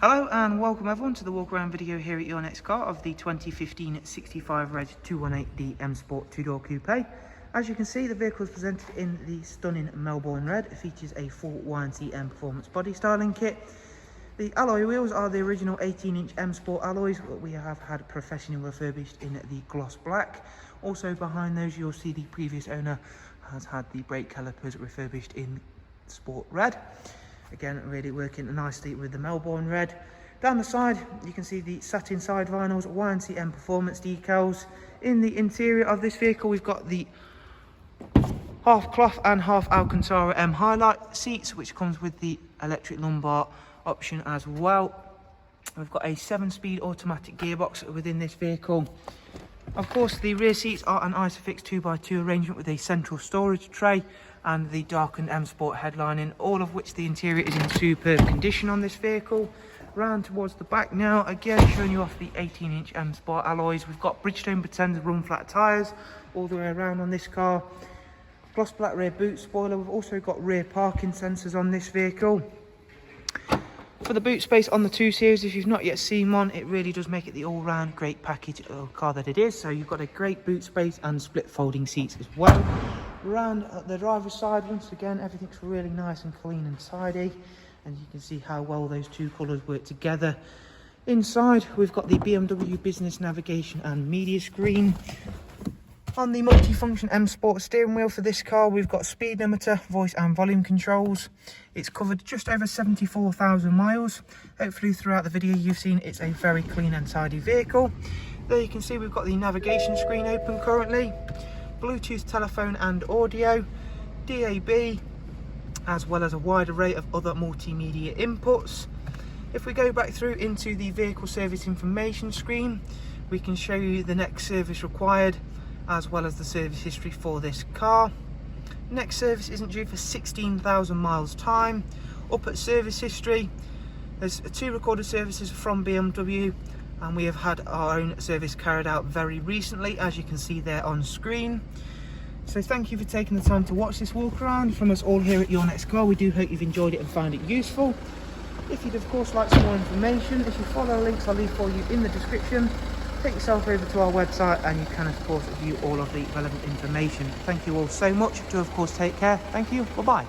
Hello and welcome everyone to the walk around video here at your next car of the 2015 65 Reg 218D M Sport 2-door coupe. As you can see, the vehicle is presented in the stunning Melbourne red. It features a full YNC Mperformance body styling kit. The alloy wheels are the original 18-inch M Sport alloys, but we have had professionally refurbished in the gloss black. Also behind those you'll see the previous owner has had the brake calipers refurbished in sport red. Again, really working nicely with the Melbourne red. Down the side, you can see the satin side vinyls, YNC Mperformance decals. In the interior of this vehicle, we've got the half cloth and half Alcantara M highlight seats, which comes with the electric lumbar option as well. We've got a 7-speed automatic gearbox within this vehicle. Of course, the rear seats are an Isofix 2x2 arrangement with a central storage tray and the darkened M Sport headlining, all of which the interior is in superb condition on this vehicle. Round towards the back now, again showing you off the 18-inch M Sport alloys. We've got Bridgestone Pretend run flat tyres all the way around on this car. Gloss black rear boot spoiler. We've also got rear parking sensors on this vehicle. For the boot space on the 2 Series, if you've not yet seen one, it really does make it the all-round great package car that it is. So you've got a great boot space and split folding seats as well. Around the driver's side, once again, everything's really nice and clean and tidy, and you can see how well those two colours work together. Inside, we've got the BMW business navigation and media screen. On the multifunction M Sport steering wheel for this car, we've got speed limiter, voice and volume controls. It's covered just over 74,000 miles. Hopefully throughout the video you've seen it's a very clean and tidy vehicle. There you can see we've got the navigation screen open currently. Bluetooth telephone and audio, DAB, as well as a wide array of other multimedia inputs. If we go back through into the vehicle service information screen, we can show you the next service required as well as the service history for this car. Next service isn't due for 16,000 miles time. Up at service history, there's 2 recorded services from BMW, and we have had our own service carried out very recently, as you can see there on screen. So thank you for taking the time to watch this walk around from us all here at Your Next Car. We do hope you've enjoyed it and found it useful. If you'd of course like some more information, if you follow the links I'll leave for you in the description, take yourself over to our website and you can of course view all of the relevant information. Thank you all so much. Do of course take care. Thank you. Bye bye.